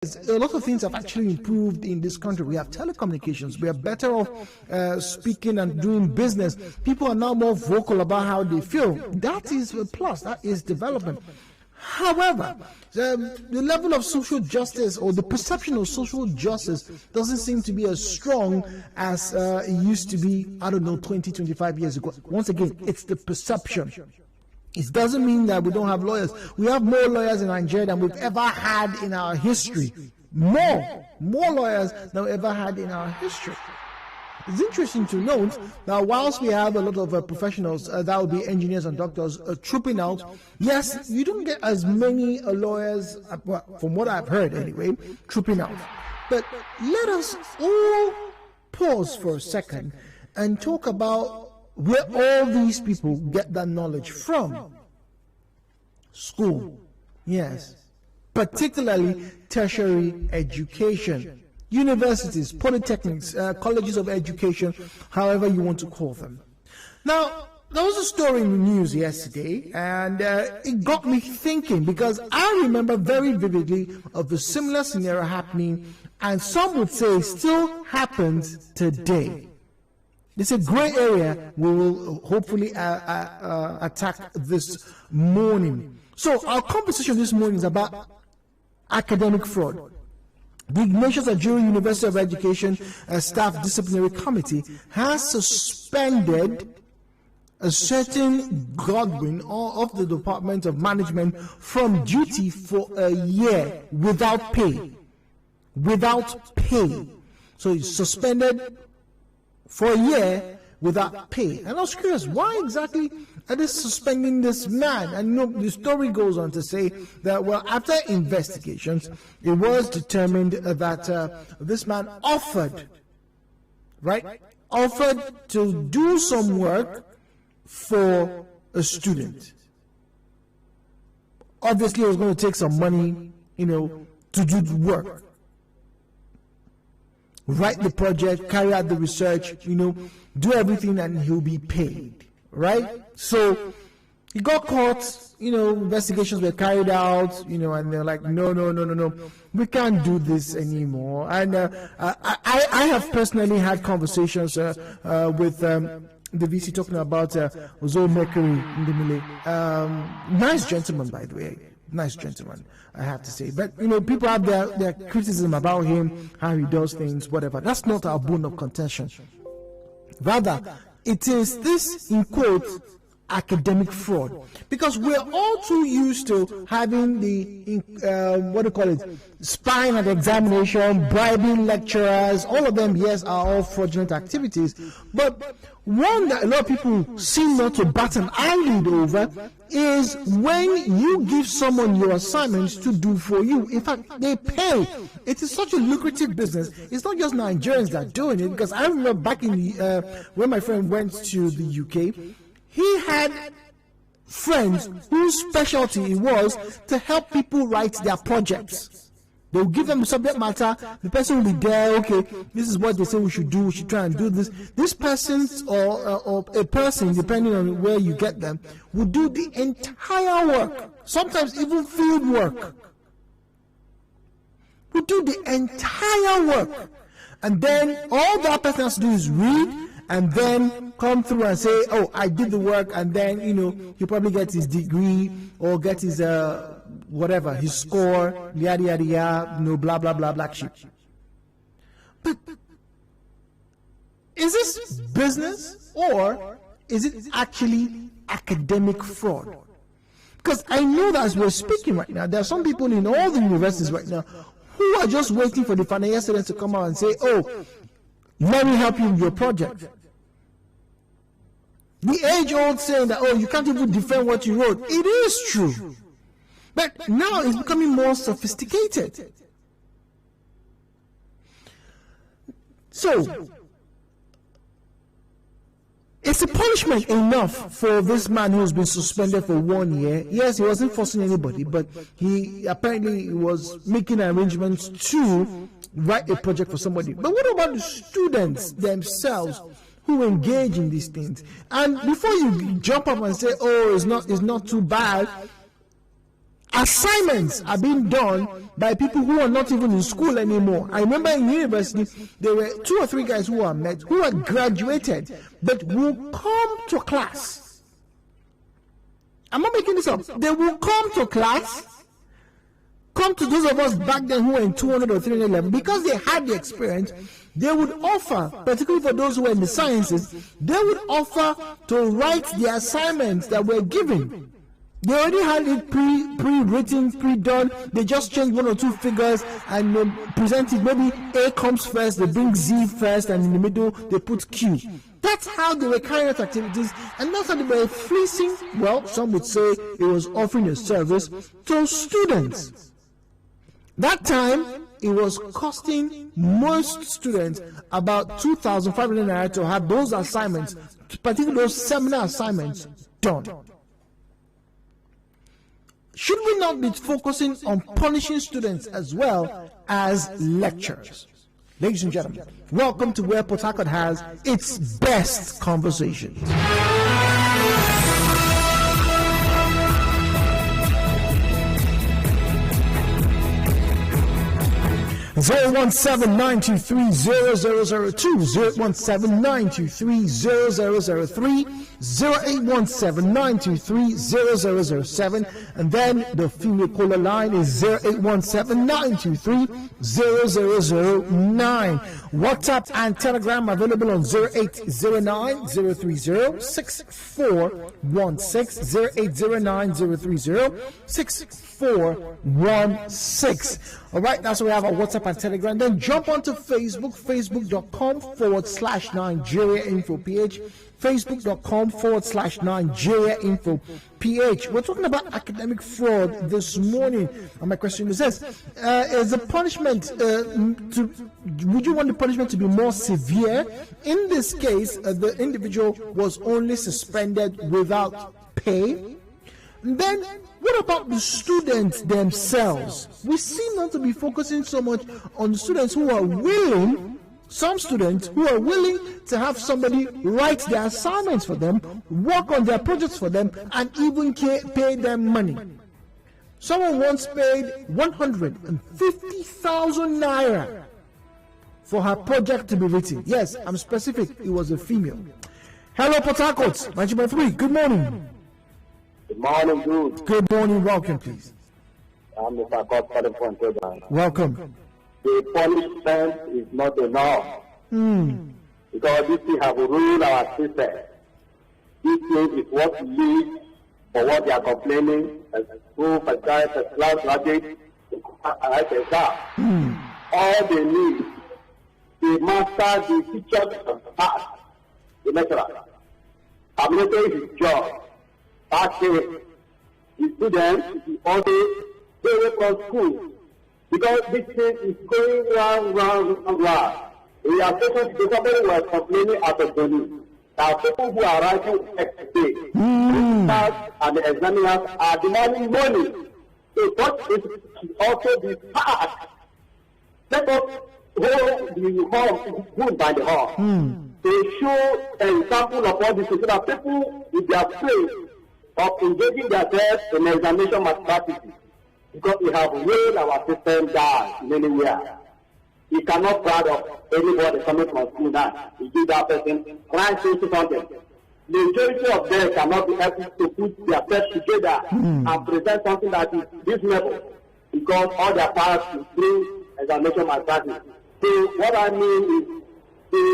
a lot of things have actually improved in this country. We have telecommunications. We are better off speaking and doing business. People are now more vocal about how they feel. That is a plus. That is development. However, the level of social justice or the perception of social justice doesn't seem to be as strong as it used to be, 20, 25 years ago. Once again, it's the perception. It doesn't mean that we don't have lawyers. We have more lawyers in Nigeria than we've ever had in our history. More lawyers than we've ever had in our history. It's interesting to note that whilst we have a lot of professionals, that would be engineers and doctors, trooping out, yes, you don't get as many lawyers, from what I've heard anyway, trooping out. But let us all pause for a second and talk about where all these people get that knowledge from. School, yes, particularly tertiary education, universities, polytechnics, colleges of education, however you want to call them. Now, there was a story in the news yesterday, and it got me thinking, because I remember very vividly of a similar scenario happening, and some would say still happens today. It's a gray area we will hopefully attack this morning. So our conversation this morning is about academic fraud. The Ignatius Ajuru University of Education Staff Disciplinary Committee has suspended a certain Godwin of the Department of Management from duty for a year without pay. Without pay. So he's suspended for a year without pay. And I was curious, why exactly are they suspending this man? And the story goes on to say that, well, after investigations, it was determined that this man offered to do some work for a student. Obviously, it was going to take some money, to do the work. Write the project, carry out the research, do everything, and he'll be paid, right? So he got caught, investigations were carried out, and they're like, no, we can't do this anymore. And I have personally had conversations with the VC talking about Ozo Mercury Ndimile. Nice gentleman, by the way. Nice gentleman, I have to say. But, people have their criticism about him, how he does things, whatever. That's not our bone of contention. Rather, it is this, in quotes, academic fraud. Because we're all too used to having the, spying at examination, bribing lecturers, all of them, yes, are all fraudulent activities. But one that a lot of people seem not to bat an eyelid over is when you give someone your assignments to do for you. In fact, they pay. It is such a lucrative business. It's not just Nigerians that are doing it, because I remember back in the when my friend went to the UK, he had friends whose specialty it was to help people write their projects. They'll give them the subject matter, the person will be there, okay, this is what they say we should do, we should try and do this. This person or a person, depending on where you get them, will do the entire work, sometimes even field work. Will do the entire work. And then all that person has to do is read, and then come through and say, oh, I did the work, and then, he'll probably get his degree or get his, whatever, his score, yada, yada, yada, blah, blah, blah, black sheep. But is this business, or is it actually academic fraud? Because I know that as we're speaking right now, there are some people in all the universities right now who are just waiting for the final year students to come out and say, oh, let me help you with your project. The age-old saying that, oh, you can't even defend what you wrote. It is true. But now it's becoming more sophisticated. So, is the punishment enough for this man who's been suspended for 1 year? Yes, he wasn't forcing anybody, but he apparently was making arrangements to write a project for somebody. But what about the students themselves who engage in these things? And before you jump up and say, oh, it's not too bad, Assignments are being done by people who are not even in school anymore. I remember in university, there were 2 or 3 guys who had graduated, but will come to class. I'm not making this up. They will come to class, come to those of us back then who were in 200 or 300 level, because they had the experience. They would offer, particularly for those who were in the sciences, they would offer to write the assignments that were given. They already had it pre-written, pre-done. They just changed 1 or 2 figures and they present it. Maybe A comes first, they bring Z first, and in the middle they put Q. That's how they were carrying out activities, and that's how they were fleecing. Well, some would say it was offering a service to students. That time, it was costing most students about 2,500 naira to have those assignments, particularly those seminar assignments, done. Should we not be focusing on punishing students as well as lecturers? Ladies and gentlemen, welcome to where Port Harcourt has its best conversations. 017-923-0002, 017-923-0003, 0817-923-0007, and then the female caller line is 0817-923-0009. WhatsApp and Telegram available on 0809-030-6416, 0809-030-6416. All right, that's why we have our WhatsApp and Telegram. Then jump onto Facebook, facebook.com/Nigeria Info PH, facebook.com/Nigeria Info PH. We're talking about academic fraud this morning. And my question is this: is the punishment would you want the punishment to be more severe? In this case, the individual was only suspended without pay. And then, what about the students themselves? We seem not to be focusing so much on the students who are willing, some students who are willing to have somebody write their assignments for them, work on their projects for them, and even pay them money. Someone once paid 150,000 naira for her project to be written. Yes, I'm specific, it was a female. Hello, Port Harcourt, 9.3, good morning. Good morning, Jude. Good morning, welcome, please. I'm the Harcourt from Trinidad. Welcome. The punishment is not enough. Because this thing have ruled our system. This thing is what leads for what they are complaining as proof, as class, logic, like that. All they need, the master, the teacher, the lecturer. Administrator is his job. Actually, the students also stay away from school because this thing is going round. We are taking to somebody who is complaining at the police. There are people who are writing today. The and the examiners are demanding money. So what is also the task? Let us hold the horn good by the horn. To show an example of what this is so that people with their faith of engaging themselves in examination mathematics, because we have weighed our system down in anywhere. We cannot proud of anybody coming from school now. We give that person trying to do something. The majority of them cannot be able to put their steps together and present something that is reasonable, because all their powers is through examination mathematics. So what I mean is the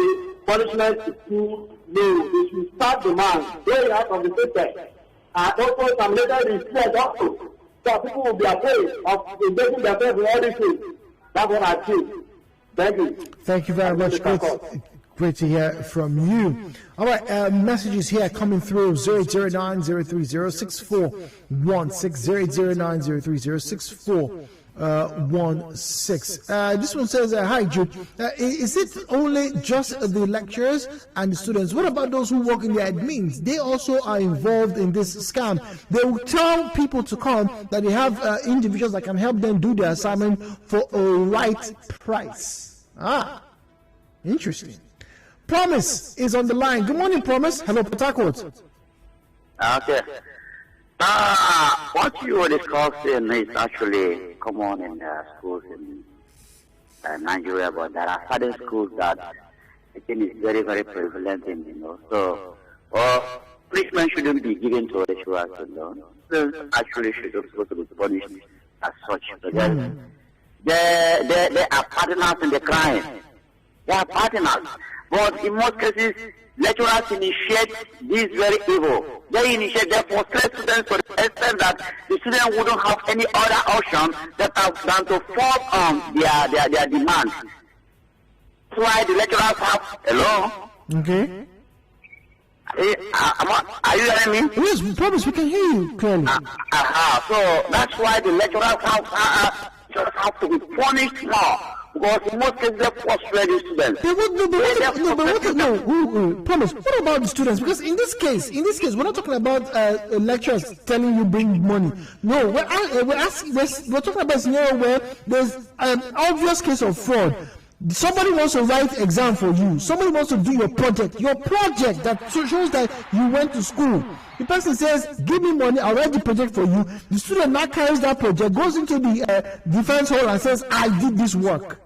punishment is too low. We should start the man going out of the system. And also some later respect also. So people will be afraid of engaging themselves in all these things. That's what I think. Thank you. Thank you very much. Great to hear from you. All right, messages here coming through 009-030-6416, 030-9-030-6416. This one says, hi Jude, is it only just the lecturers and the students? What about those who work in the admins? They also are involved in this scam. They will tell people to come that they have individuals that can help them do their assignment for a right price. Interesting. Promise is on the line. Good morning, Promise. Hello, Port Harcourt. Okay. What you were discussing is actually common in schools in Nigeria, but there are certain schools that I think is very, very prevalent in, So, punishment shouldn't be given to lecturers, Students actually should also be punished as such. Because they are partners in the crime. They are partners. But in most cases, lecturers initiate this very evil. They frustrate students to the extent that the student wouldn't have any other option than to fall on their demands. That's why the lecturers have hello. Okay. Are you hearing me? Yes, promise we can hear you clearly. So that's why the lecturers have to be punished more. Because in most cases, they frustrate the students. Promise. What about the students? Because in this case, we're not talking about lecturers telling you bring money. No, we're talking about a scenario where there's an obvious case of fraud. Somebody wants to write exam for you. Somebody wants to do your project that shows that you went to school. The person says, give me money, I'll write the project for you. The student now carries that project, goes into the defense hall and says, I did this work.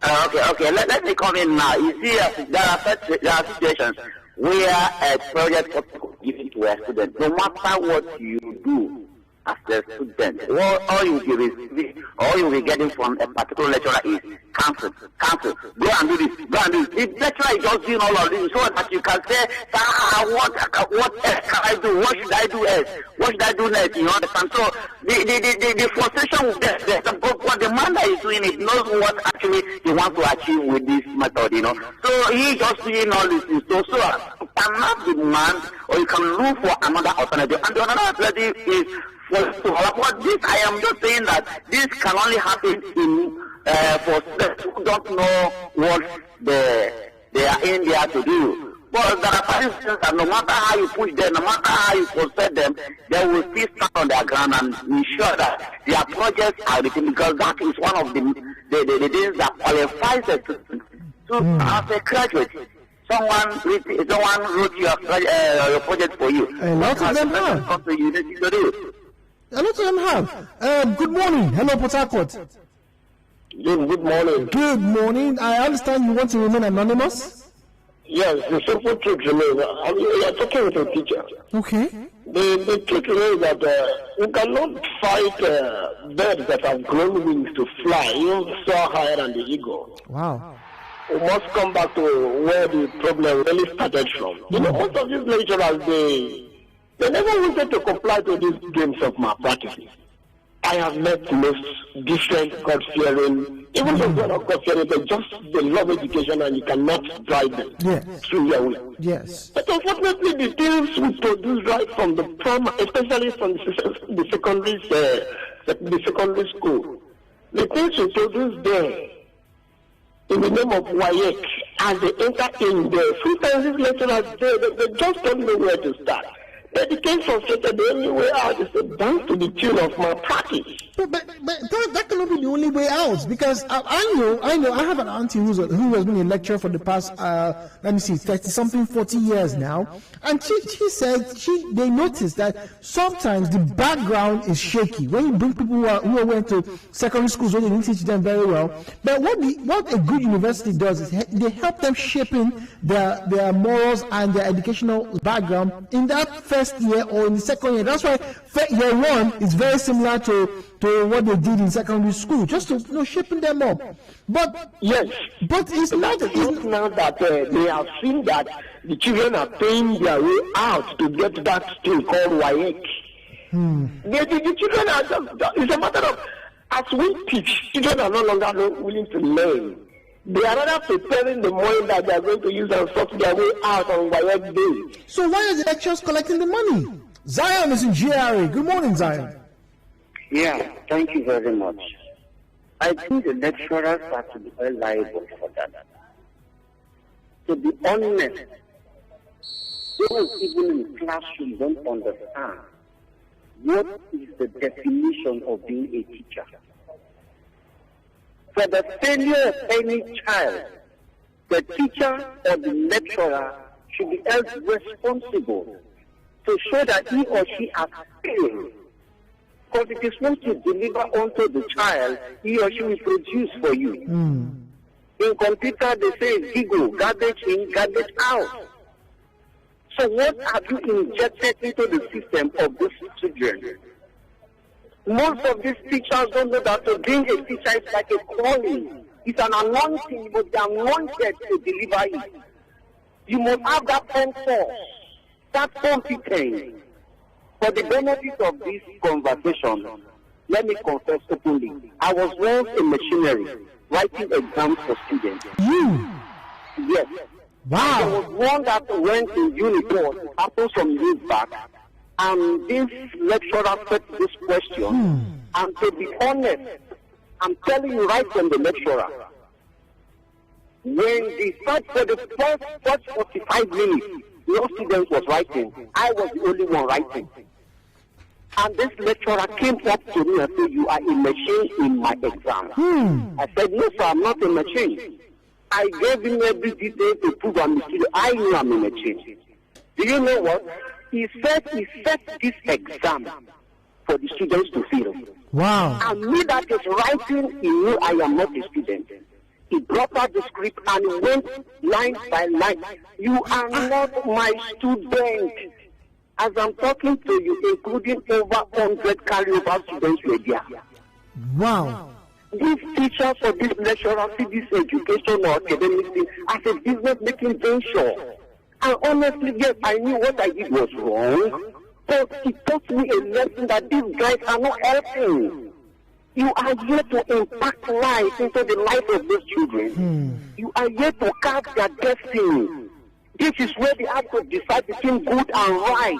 Okay. Let me come in now. You see, there are situations where a project is given to a student. No matter what you do as a student, all you will be getting from a particular lecturer is counsel. Go and do this. The lecturer is just doing all of this so that you can say, what else can I do? What should I do else? What should I do next? You understand? So the frustration with what the man that is doing it knows what actually he wants to achieve with this method, So he's just doing all this. So you cannot demand or you can look for another alternative. And the another alternative is for this, I am just saying that this can only happen for students who don't know what they are in there to do. But there are parents that no matter how you push them, no matter how you frustrate them, they will still stand on their ground and ensure that their projects are written, because that is one of the things that qualifies a student to as a graduate. Someone wrote your project for you. A lot of them have. A lot of them have. Good morning. Hello, Port Harcourt. Good morning. Good morning. I understand you want to remain anonymous? Yes, the simple truth remains. You are talking with a teacher. Okay. The truth is that you cannot fight birds that have grown wings to fly. You soar higher than the eagle. Wow. We must come back to where the problem really started from. Most of these lecturers, they never wanted to comply to these games of malpractice. I have met most different God-fearing, even though they're not God-fearing, they love education and you cannot drive them through your way. Yes. But unfortunately, the things we produce right from the primary, especially from the secondary school, the things we produce there, in the name of WAEC, as they enter in there, sometimes these lecturers, they just don't know where to start. They became frustrated. The only way out is to dance to the tune of malpractice. But that cannot be the only way out, because I know. I have an auntie who has been a lecturer for the past 30-something, 40 years now, and she said they noticed that sometimes the background is shaky when you bring people who went to secondary schools where they didn't teach them very well. But what a good university does is they help them shaping their morals and their educational background in that first year or in the second year. That's why year one is very similar to what they did in secondary school, just to shaping them up. But yes, but it's not now that they have seen that the children are paying their way out to get that thing called WAEC. The children are it's a matter of, as we teach, children are no longer willing to learn. They are rather preparing the money that they are going to use and sort their way out on WAEC day. So why are the lecturers collecting the money? Zion is in GRA. Good morning, Zion. Yeah, thank you very much. I think the lecturers are to be liable for that. To be honest, those even in classroom don't understand what is the definition of being a teacher. For the failure of any child, the teacher or the lecturer should be held responsible to show that he or she has failed. Because it is supposed to deliver unto the child, he or she will produce for you. In computer, they say giggle, garbage in, garbage out. So what have you injected into the system of these children? Most of these teachers don't know that to being a teacher is like a calling. It's an anointing. You must be anointed to deliver it. You must have that force, that competence. For the benefit of this conversation, let me confess openly. I was once a missionary writing exams for students. You? Yes. Wow. There was one that went to Uniport after some years back, and this lecturer said this question. And to be honest, I'm telling you right from the lecturer, when they start for the first 45 minutes, no students was writing. I was the only one writing. And this lecturer came up to me and said, "You are a machine in my exam." I said, "No, sir, I'm not a machine." I gave him every detail to prove I'm a student. I knew I'm a machine. Do you know what? He said he set this exam for the students to fill. Wow. And me that is writing, he knew I am not a student. He brought out the script and went line by line. "You are not my student." As I'm talking to you, including over 100 carryover students were there. Wow. These teachers or these lecturers see this education or academic thing as a business-making venture. And honestly, yes, I knew what I did was wrong, but it taught me a lesson that these guys are not helping. You are here to impact life into the life of these children. You are here to carve their destiny. This is where they have to decide between good and right.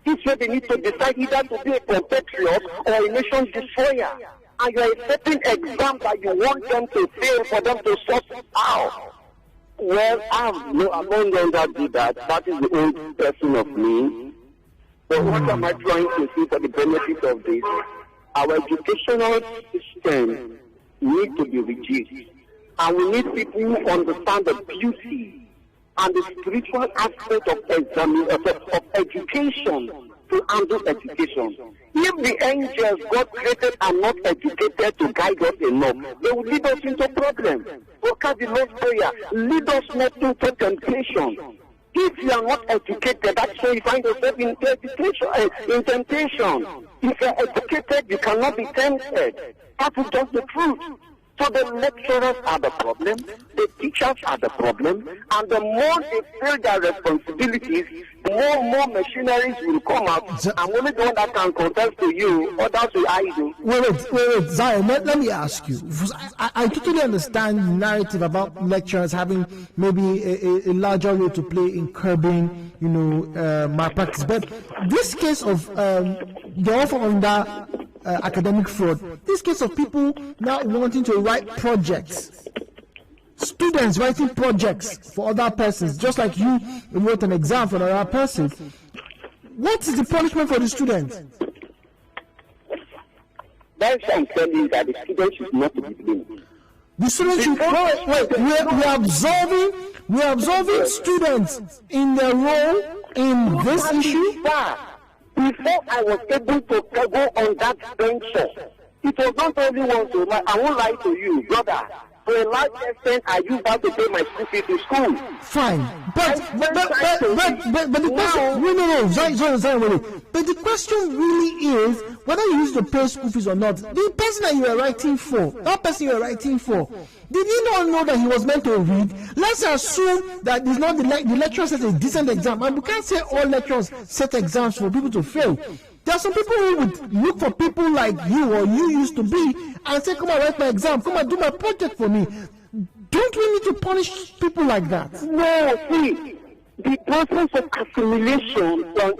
This is where they need to decide either to be a compatriot or a nation destroyer. And you are setting exam that you want them to fail for them to sort out. Well, I'm no longer do that. That is the old person of me. But what am I trying to see for the benefit of this? Our educational system needs to be reduced. And we need people who understand the beauty and the spiritual aspect of education to handle education. If the angels God created are not educated to guide us enough, they will lead us into problems. Look at the Lord's Prayer. Lead us not into temptation. If you are not educated, that's why you find yourself in temptation. If you are educated, you cannot be tempted. That is just the truth. So the lecturers are the problem, the teachers are the problem, and the more they feel their responsibilities, the more machineries will come out. I'm only the one that can contest to you, others will idle. Wait, Zion, let me ask you. I totally understand the narrative about lecturers having maybe a larger role to play in curbing, malpractice. But this case of the offer under academic fraud, this case of people now wanting to write projects, students writing projects for other persons, just like you wrote an exam for another person. What is the punishment for the student? That's why I'm telling you that the student should not be blamed. The students should we are absolving students in their role in this issue. Before I was able to go on that venture, it was not only one to I won't lie to you, brother. To a large extent, I used that to pay my school fees to school. Fine, but the question, sorry. But the question really is whether you used to pay school fees or not. The person that you are writing for, did he not know that he was meant to read? Let's assume that it's not the lecturer set a decent exam, and we can't say all lecturers set exams for people to fail. There are some people who would look for people like you or you used to be and say, "Come and write my exam, come and do my project for me." Don't we need to punish people like that? No, see, the process of assimilation on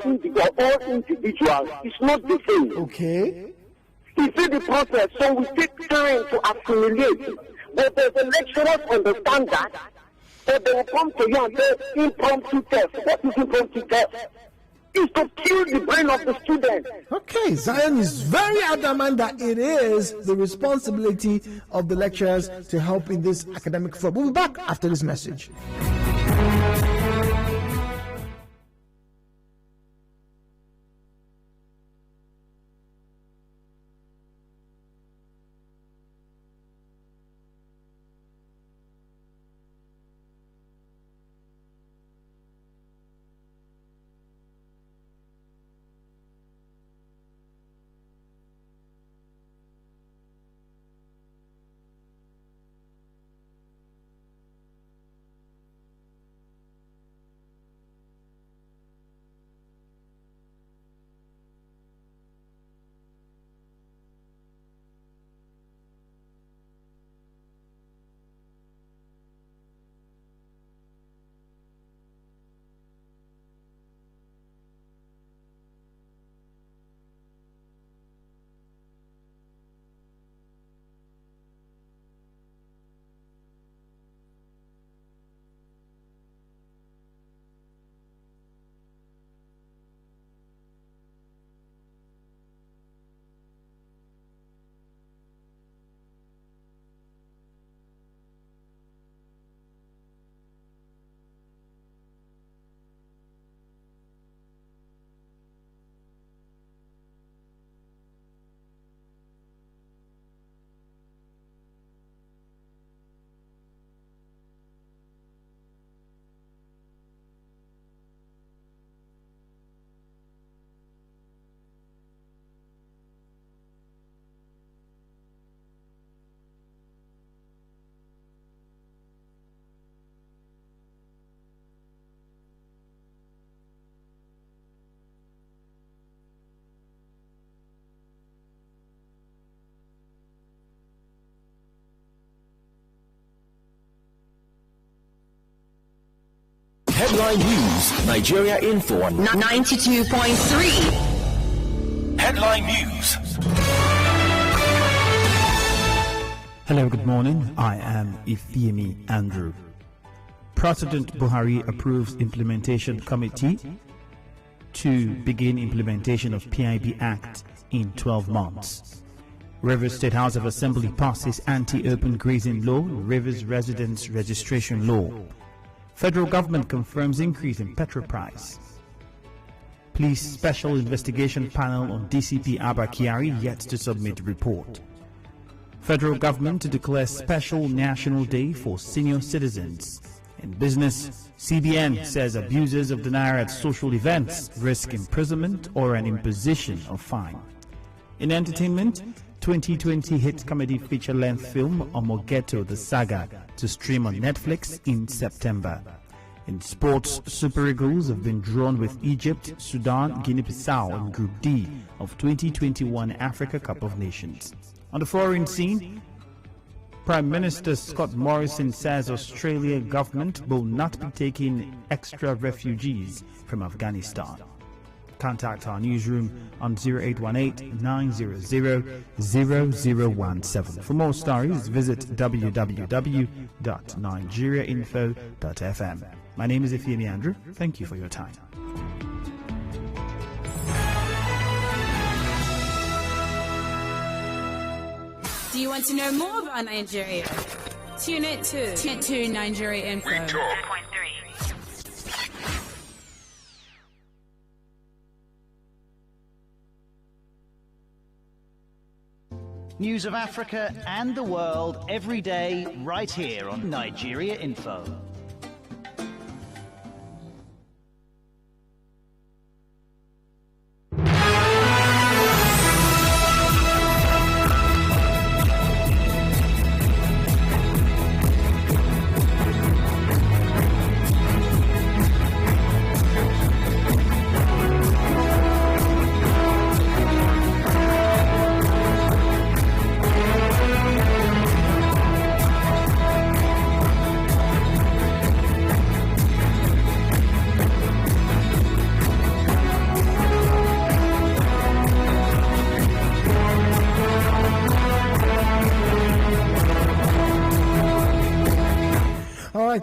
all individuals is not the same. Okay. You see the process, so we take time to assimilate. But the lecturers understand that, but they will come to you and say, "Impromptu test." What is impromptu test? Is to kill the brain of the student. Okay, Zion is very adamant that it is the responsibility of the lecturers to help in this academic fraud. We'll be back after this message. 。Headline News, Nigeria Info on 92.3. Headline News. Hello, good morning. I am Ifeemi Andrew. President Buhari approves implementation committee to begin implementation of PIB Act in 12 months. Rivers State House of Assembly passes anti-open grazing law, Rivers Residence Registration Law. Federal government confirms increase in petrol price. Police Special Investigation Panel on DCP Abba Kyari yet to submit report. Federal government to declare special national day for senior citizens. In business, CBN says abusers of the naira at social events risk imprisonment or an imposition of fine. In entertainment, 2020 hit comedy feature-length film Omogeto the Saga to stream on Netflix in September. In sports, Super Eagles have been drawn with Egypt, Sudan, Guinea-Bissau in Group D of 2021 Africa Cup of Nations. On the foreign scene, Prime Minister Scott Morrison says Australia government will not be taking extra refugees from Afghanistan. Contact our newsroom on 0818-900-0017. For more stories, visit www.nigeriainfo.fm. My name is Ifeemi Andrew. Thank you for your time. Do you want to know more about Nigeria? Tune in to Nigeria Info. We talk. News of Africa and the world every day right here on Nigeria Info.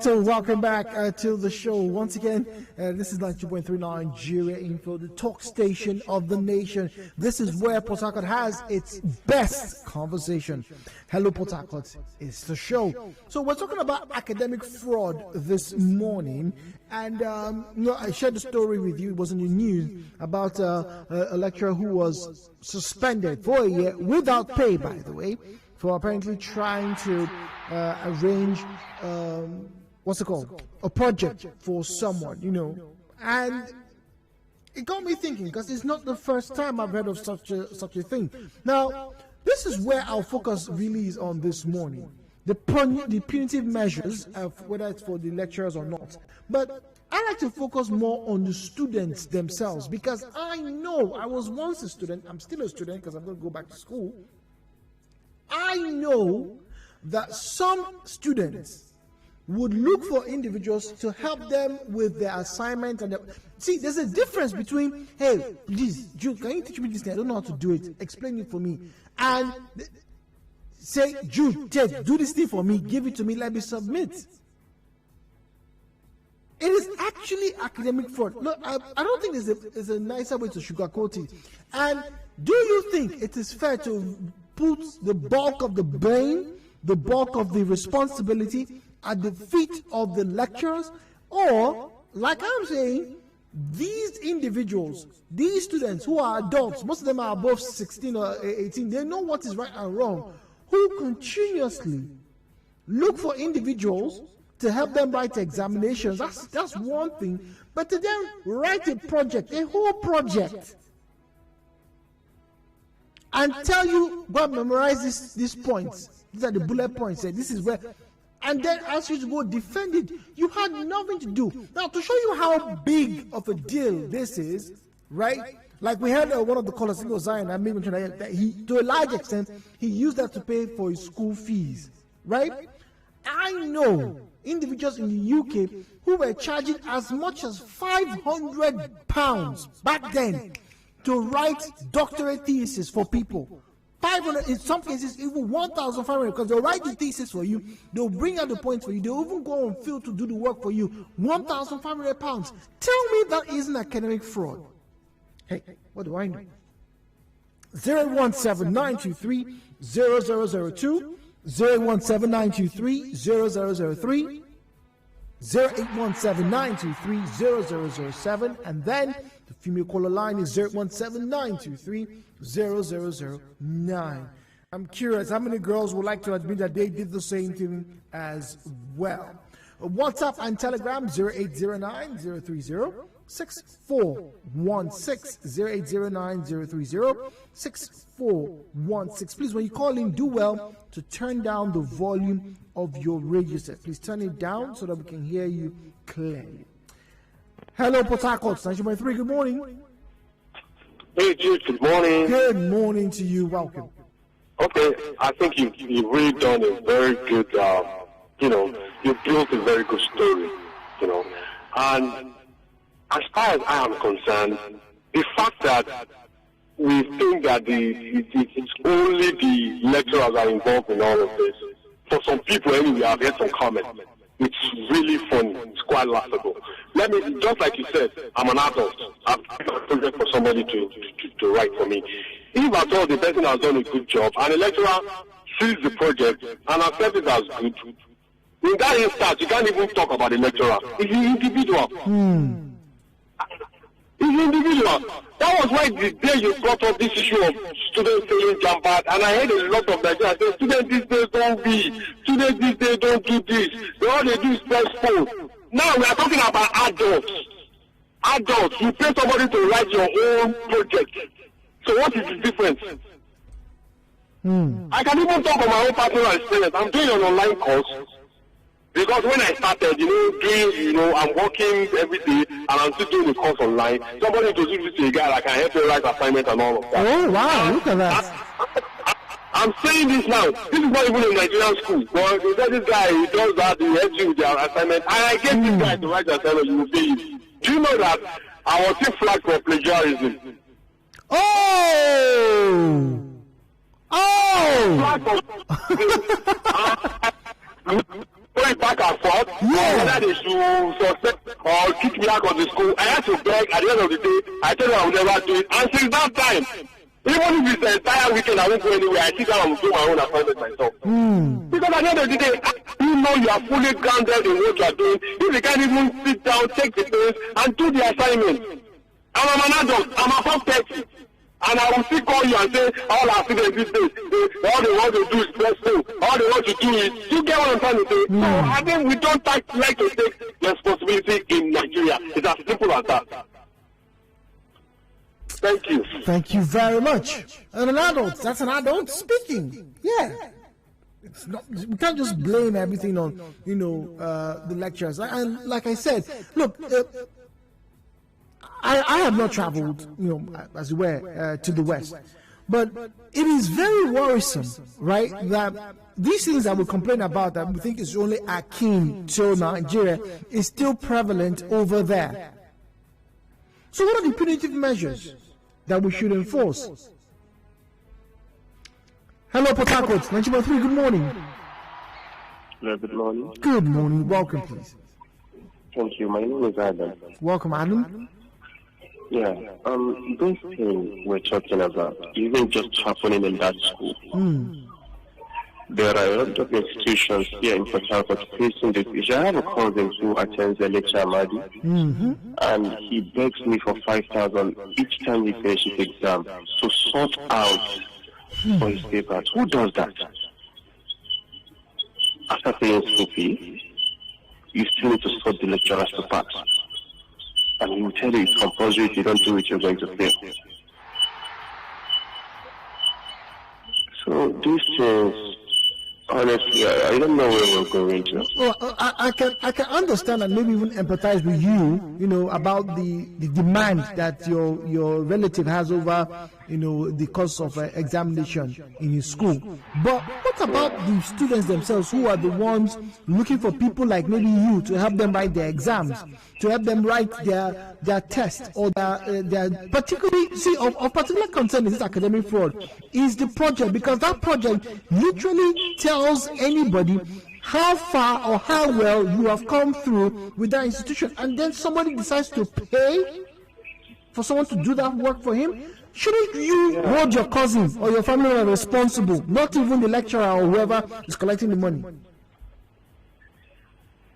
So welcome back to the show. Once again, this is 92.3 Nigeria Info, the talk station of the nation. This is where Port Harcourt has its best conversation. Hello, Port Harcourt. It's the show. So we're talking about academic fraud this morning. And I shared the story with you. It was in the news about a lecturer who was suspended for a year without pay, by the way, for apparently trying to arrange a project for someone, and it got me thinking, because it's not the first time I've heard of such a thing. Now, this is where our focus really is on this morning: the punitive measures, whether it's for the lecturers or not. But I like to focus more on the students themselves, because I know I was once a student. I'm still a student because I'm going to go back to school. I know that some students would look for individuals to help them with their assignment. And see, there's a difference between, hey, please, Jude, can you teach me this thing? I don't know how to do it. Explain it for me. And say, Jude, Ted, do this thing for me. Give it to me. Let me submit. It is actually academic fraud. Look, I don't think there's a nicer way to sugarcoat it. And do you think it is fair to put the bulk of the blame, the bulk of the responsibility at the feet of the lecturers? Or, like I'm saying, these individuals, these students who are adults, most of them are above 16 or 18, they know what is right and wrong, who continuously look for individuals to help them write examinations. That's one thing. But to then write a project, a whole project, and tell you, go and memorize these points. These are the bullet points. This is where, and then ask you to go defend it. You had nothing to do. Now, to show you how big of a deal this is, right? Like we had one of the callers, I think it was Zion, I made mention that he, to a large extent, he used that to pay for his school fees, right? I know individuals in the UK who were charging as much as £500 back then to write doctorate thesis for people. 500, in some cases even 1,500, because they'll write the thesis for you, they'll bring out the points for you, they'll even go on field to do the work for you. £1,500. Tell me that isn't academic fraud. Hey, what do I know? 017-923-0002, 017-923-0003, 0817-923-0007, and then the female caller line is 017-923-0009. I'm curious, how many girls would like to admit that they did the same thing as well? WhatsApp and Telegram 0809-030-6416, 0809-030-6416. Please, when you call in, do well to turn down the volume of your radio set. Please turn it down so that we can hear you clearly. Hello, Port Harcourt, 9.3, good morning. Hey, Jude, good morning. Good morning to you, welcome. Okay, I think you've really done a very good, you built a very good story, and as far as I am concerned, the fact that we think that it's only the lecturers are involved in all of this, for some people anyway, I've heard some comments. It's really funny. It's quite laughable. Let me, just like you said, I'm an adult. I've got a project for somebody to write for me. If at all the person has done a good job and the lecturer sees the project and accepts it as good, in that instance, you can't even talk about the lecturer. It's an individual. It's individual. That was why the day you brought up this issue of students failing Jambat, and I heard a lot of Nigerians say, students these days don't be, students these days don't do this, all they do is press phone. Now we are talking about adults. Adults, you pay somebody to write your own project. So what is the difference? I can even talk about my own personal experience. I'm doing an online course. Because when I started, I'm working every day and I'm still doing the course online. Somebody introduced me to a guy that can help you write assignments and all of that. Oh, wow, look at that. I'm saying this now. This is not even a Nigerian school. But this guy, he does that, he helps you with your assignment. And I get this guy to write the assignment, you will pay him. Do you know that I was still flagged for plagiarism? Going back and forth, whether they should suspect or kick me out of the school. I had to beg. At the end of the day, I told them I would never do it. And since that time, even if it's the entire weekend, I won't go anywhere. I sit down and do my own assignment myself. Because at the end of the day, you are fully grounded in what you are doing. If you can't even sit down, take the pains, and do the assignment. I'm an adult. I'm above 30. And I will still call you and say, all our students these days, all they want to do is press phone. All they want to do is, you get what I'm trying to say? So I think we don't like to take responsibility in Nigeria. It's as simple as that. Thank you. Thank you very much. And an adult, that's an adult speaking. Yeah. It's not, we can't just blame everything on, the lecturers. And like I said, look, I have not traveled, as it were, to the West. But it is very worrisome, right, that these things that we complain about, that we think is only akin to Nigeria, is still prevalent over there. So what are the punitive measures that we should enforce? Hello, Port Harcourt, 9.3, good morning. Hello, good morning. Good morning, welcome, please. Thank you, my name is Adam. Welcome, Adam. Yeah, those things we're talking about, even just happening in that school. There are a lot of institutions here in Port Harcourt facing this issue. I have a cousin who attends the lecture Amadi, and he begs me for 5,000 each time he finishes his exam to sort out for his papers. Who does that? After paying school fee, you still need to sort the lecturers to pass. And he will tell you it's compulsory. If you don't do it, you're going to fail. So these things, honestly, I don't know where we're going to. Well, I can understand and maybe even empathize with you, about the demand that your relative has over the course of examination in his school. But what about the students themselves, who are the ones looking for people like maybe you to help them write their exams, to help them write their test, or their particularly, see, of particular concern in this academic fraud is the project, because that project literally tells anybody how far or how well you have come through with that institution, and then somebody decides to pay for someone to do that work for him. Shouldn't you hold your cousin or your family member responsible, not even the lecturer or whoever is collecting the money?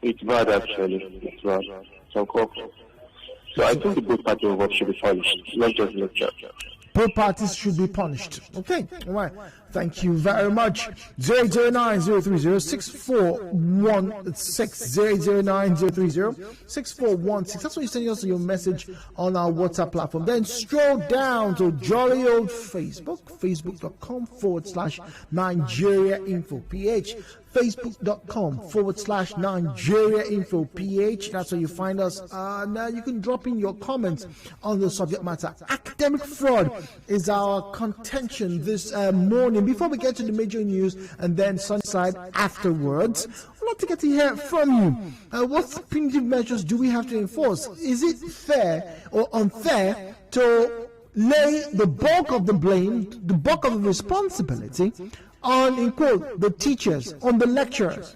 It's bad, actually. It's bad. So I think the both parties involved should be punished, not just lecture. Both parties should be punished. Okay, all right. Thank you very much. 009-030-6416, 009-030-6416. That's what you send us your message on our WhatsApp platform. Then stroll down to jolly old Facebook, facebook.com/Nigeria Info PH. Facebook.com/Nigeria Info PH. That's where you find us. Now you can drop in your comments on the subject matter. Academic fraud is our contention this morning. Before we get to the major news and then Sunnyside afterwards, I'd like to get to hear from you. What punitive measures do we have to enforce? Is it fair or unfair to lay the bulk of the blame, the bulk of the responsibility on, in quote, the teachers, on the lecturers?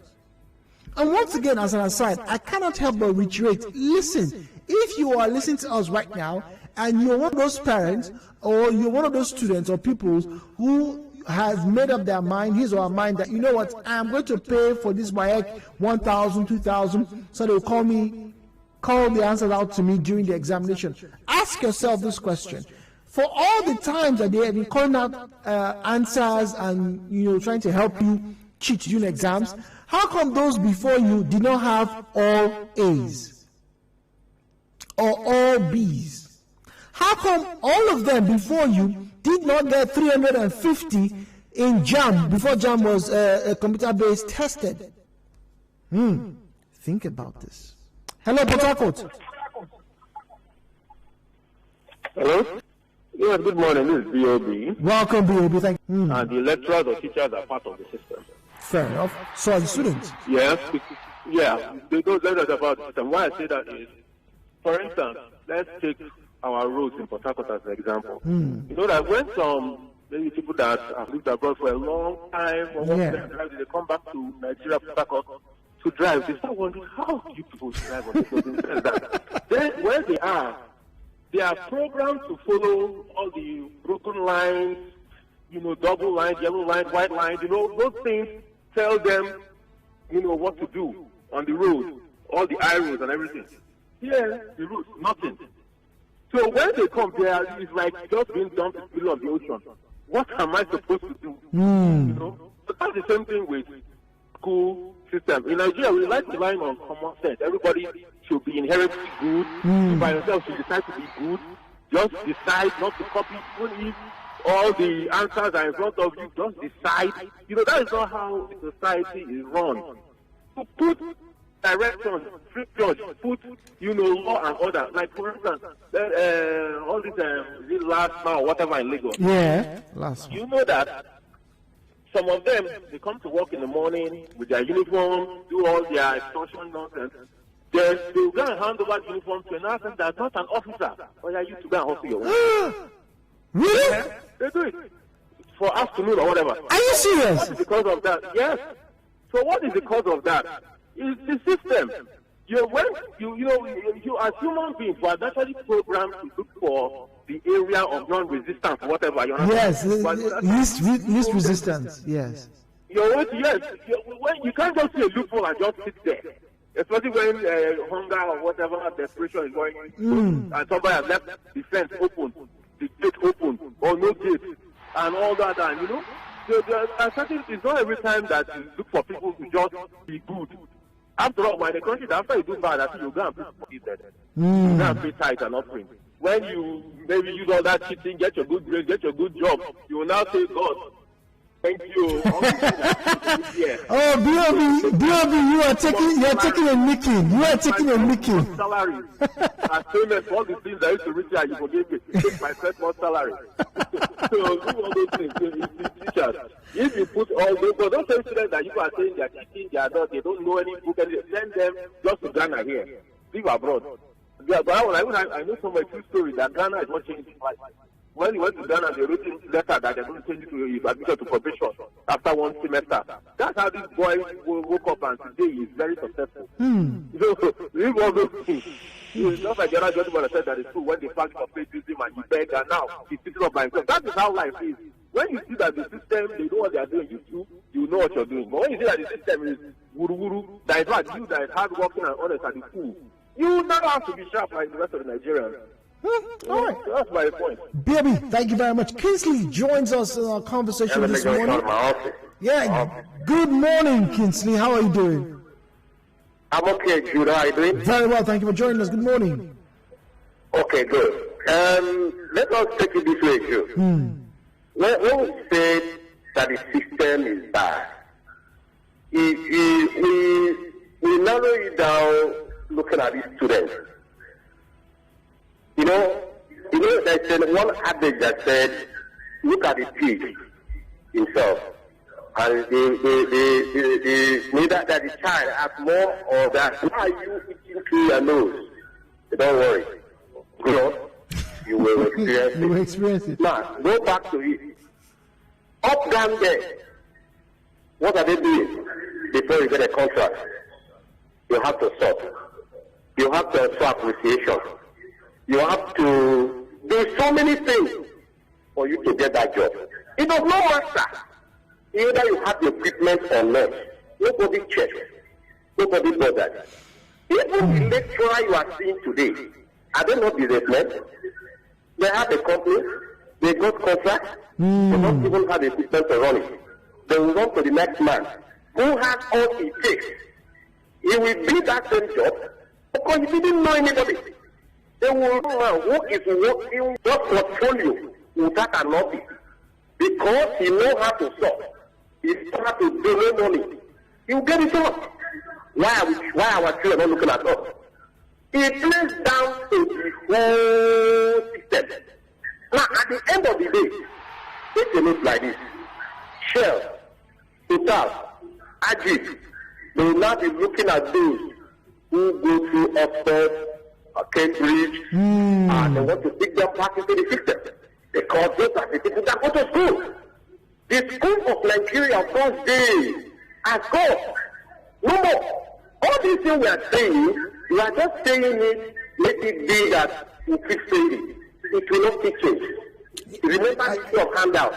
And once again, as an aside, I cannot help but reiterate, listen, if you are listening to us right now and you're one of those parents or you're one of those students or people who has made up their mind, his or her mind, that, you know what, I'm going to pay for this WAEC 1,000, 2,000, so they'll call the answers out to me during the examination. Ask yourself this question. For all the times that they have been calling out answers and trying to help you cheat during exams, how come those before you did not have all A's or all B's? How come all of them before you did not get 350 in JAM before JAM was computer-based tested? Think about this. Hello, Port Harcourt. Hello? Yes, good morning. This is B.O.B. Welcome, B.O.B. Thank you. And the lecturers or teachers are part of the system. Fair enough. So are the students. Yes. Yeah. They don't let us about the system. Why I say that is, for instance, let's take our roads in Port Harcourt as an example. You know that when some maybe people that have lived abroad for a long time, or they come back to Nigeria, Port Harcourt, to drive, they start wondering, how do you people drive on this road? Then where they are programmed to follow all the broken lines, double lines, yellow lines, white lines, those things tell them, what to do on the road, all the I roads and everything. Here, the roads, nothing. So when they come there, it's like just being dumped in the middle of the ocean. What am I supposed to do? So that's the same thing with school system. In Nigeria, we like relying on common sense. Everybody should be inherently good. You by yourself should decide to be good. Just decide not to copy. Even if all the answers are in front of you, just decide. That is not how society is run. So put direction, strict judge, put, law and order. Like, for instance, all this last now, whatever in Lagos. Yeah, last. You know that some of them, they come to work in the morning with their uniform, do all their extortion nonsense. They will go and hand over the uniform to an person that's not an officer. Or are you to go and offer your own? Really? Yeah, they do it for afternoon or whatever. Are you serious? What is the cause of that? Yes. So what is the cause of that? It's the system. You as human beings, you are naturally programmed to look for the area of non-resistance, whatever. Yes, least resistance. Yes. You can't just see a loophole and just sit there. Especially when hunger or whatever desperation is going on, and somebody has left the fence open, the gate open, or no gate, and all that, and so it's not every time that you look for people to just be good. After all, when the country, after you do bad, I think you go and pay for it. You go and pay tithe and offering. When you maybe use all that cheating, get your good grades, get your good job, you will now say, God, Thank you. Oh, B.O.B., you are taking a nicking. You are taking a nicking. Salary. As payments, all the things I used to reach out, you forgive me. Take my first month salary. So do all those things. Teachers, if you put all those, but don't tell students that you are saying they are teaching, they don't know any book, and send them just to Ghana here. Live abroad. Yeah, but I know from a true story that Ghana is not changing life. When he went to Ghana, they wrote a letter that they're going to change it to admission to probation after one semester. That's how this boy woke up, and today he's very successful. So, leave all those things. It's not like the other gentleman said that it's true when they found him plagiarism and he begged, and now he's sitting up by himself. That is how life is. When you see that the system, they know what they are doing, you know what you're doing. But when you see that the system is wuru-wuru, that is what you that is hardworking and honest are the fool, you never have to be sharp like the rest of the Nigerians. All right. That's my point. Baby, thank you very much. Kingsley joins us in our conversation this morning. Yeah. Good morning, Kingsley. How are you doing? I'm okay, Jude. How are you doing? Very well. Thank you for joining us. Good morning. Okay, good. Let us take it this way, Jude. When we say that the system is bad, we narrow it down looking at these students. You know, there's one adage that said, look at the pig himself. And neither that the child has more or that. Why are you eating through your nose? Don't worry. You will experience it. You will experience it. Now, go back to it. Up down there, what are they doing before you get a contract? You have to sort. You have to show appreciation. You have to do so many things for you to get that job. It does not matter either you have the equipment or not. Nobody checks. Nobody bothers. Even the lecturer you are seeing today, are they not businessmen? They have a company, they got contracts, they don't even have the equipment to run it. They will run to the next man who has all it takes. He will be that same job because he didn't know anybody. They will know who is working just portfolio without an office because he knows how to solve. He knows how to donate money. He will get it done. Why our children are not looking at us? It plays down to the whole system. Now, at the end of the day, if you look like this, Shell, Total, Ajuru, they will now be looking at those who go through Oxford, Cambridge, and they want to pick them back into the system. Because those are the people that go to school. The school of Nigeria of those days has gone. No more. All these things we are saying, we are just saying it, let it be that we keep saying it. It will not be changed. Remember the issue of handout.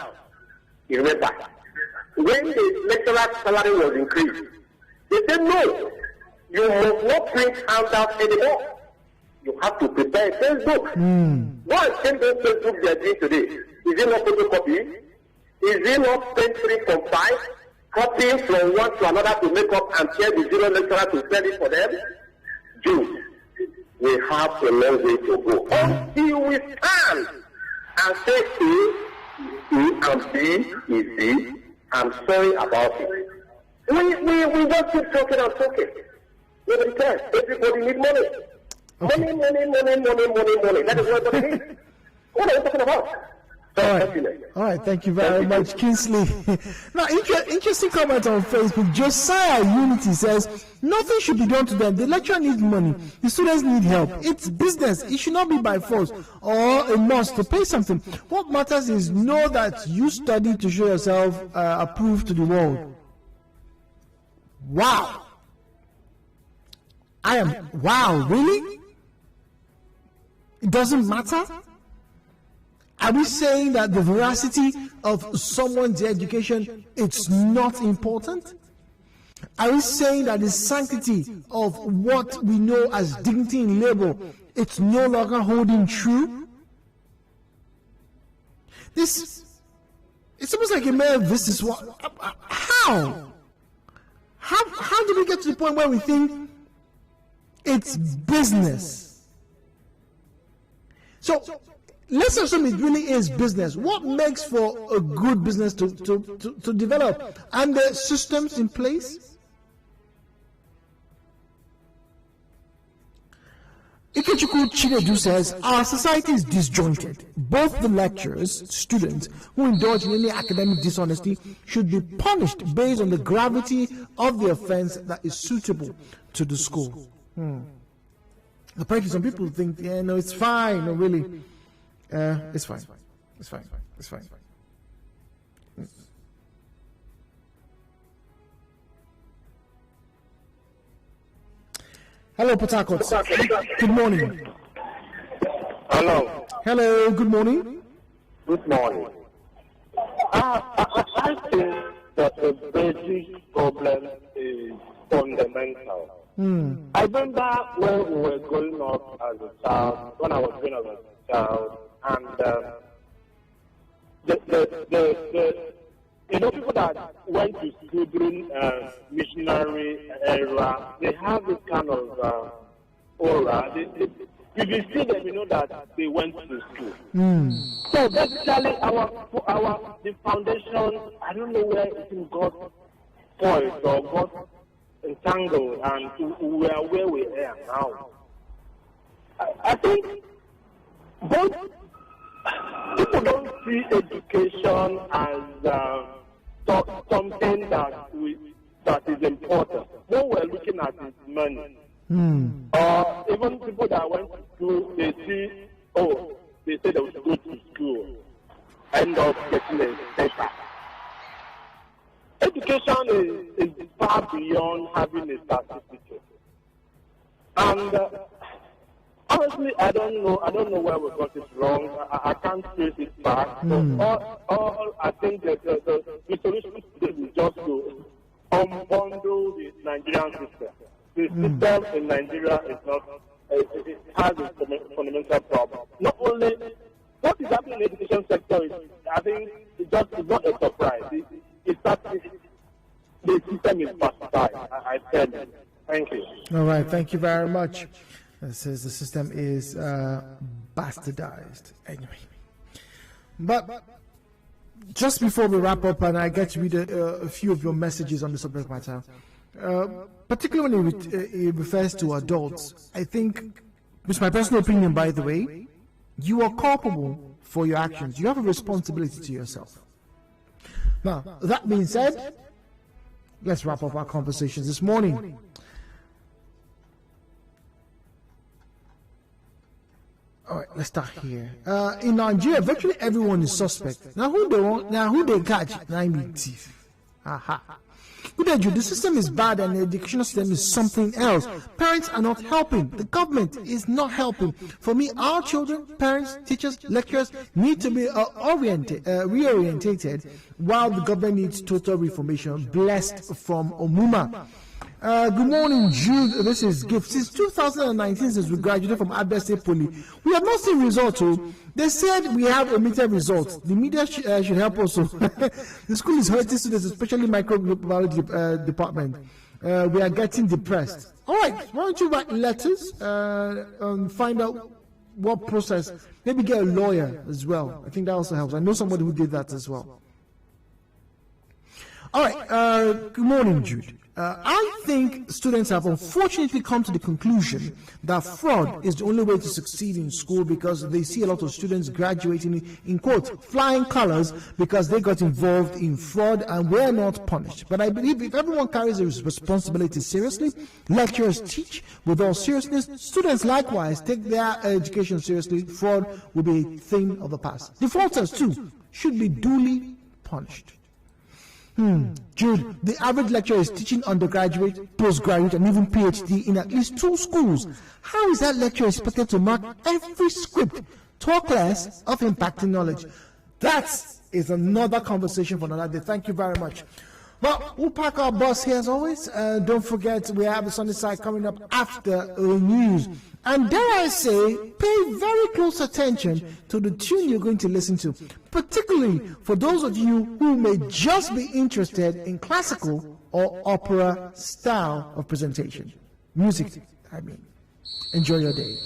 You remember? When the lecturer's salary was increased, they said no, you must not print handouts anymore. You have to prepare a Facebook. Go and send those Facebook they are doing today. Is it not photocopy? Is it not print 3.5? Copying from one to another to make up and tell the zero lecturer to sell it for them? Jude, we have a long way to go. Until we stand and say A and B is B, I'm sorry about it. We just keep talking and talking. Nobody cares. Everybody needs money. Okay. Money. That is what it is. What are you talking about? All right, thank you very much, Kingsley. Now, interesting comment on Facebook. Josiah Unity says, nothing should be done to them. The lecturer needs money. The students need help. It's business. It should not be by force or a must to pay something. What matters is know that you study to show yourself approved to the world. Wow. Wow, really? It doesn't matter? Are we saying that the veracity of someone's education, it's not important? Are we saying that the sanctity of what we know as dignity in labor, it's no longer holding true? It's almost like a mere business. How? How did we get to the point where we think it's business? So, let's assume it really is business. What makes for a good business to develop? And the systems in place? Ikechukwu Chinedu says, our society is disjointed. Both the lecturers, students who indulge in any academic dishonesty should be punished based on the gravity of the offense that is suitable to the school. Apparently some people think, yeah, no, it's fine. No, really. It's fine. It's fine. It's fine. Hello, Port Harcourt. Good morning. Hello. Hello, good morning. Good morning. I think that the basic problem is fundamental. I remember when we were growing up as a child, when I was growing up as a child, and people that went to school during missionary era, they have this kind of aura. If you see them, you know that they went to school. So basically, the foundation, I don't know where it got spoiled or got entangled, and we are where we are now. I think both people don't see education as something that is important. What we're looking at is money. Or even people that went to school, they say they should go to school, end up getting a paper. Education is far beyond having a certificate. And honestly, I don't know where we got it wrong. I can't trace it back. So I think that the solution is just to unbundle the Nigerian system. The system in Nigeria is not, it has a fundamental problem. Not only what is happening in the education sector is, I think it's not a surprise. The system is bastardized. I said it. Thank you. All right, thank you very much. It says the system is bastardized. Anyway, but just before we wrap up, and I get to read a few of your messages on the subject matter, particularly when it refers to adults, I think, which is my personal opinion, by the way, you are culpable for your actions. You have a responsibility to yourself. Now, that being said, let's wrap up our conversations this morning. All right, let's start here. In Nigeria, virtually everyone is suspect. Now, who they catch? Now, I mean thief. Aha. The system is bad and the educational system is something else. Parents are not helping. The government is not helping. For me, our children, parents, teachers, lecturers need to be reorientated, while the government needs total reformation. Blessed from Omuma. Good morning, Jude. This is Gift. Since 2019, since we graduated from Abia State Poly, we have not seen results. They said we have omitted results. The media should help us. The school is hurting students, especially microbiology department. We are getting depressed. All right, why don't you write letters and find out what process? Maybe get a lawyer as well. I think that also helps. I know somebody who did that as well. All right. Good morning, Jude. I think students have unfortunately come to the conclusion that fraud is the only way to succeed in school, because they see a lot of students graduating in quote flying colors because they got involved in fraud and were not punished. But I believe if everyone carries their responsibility seriously, lecturers teach with all seriousness, students likewise take their education seriously, fraud will be a thing of the past. Defaulters too should be duly punished. Jude, the average lecturer is teaching undergraduate, postgraduate, and even PhD in at least 2 schools. How is that lecturer expected to mark every script, talk less of impacting knowledge? That is another conversation for another day. Thank you very much. Well, we'll pack our bus here as always. Don't forget, we have the Sunday Side coming up after the news. And dare I say, pay very close attention to the tune you're going to listen to, particularly for those of you who may just be interested in classical or opera style of presentation. Music, I mean. Enjoy your day.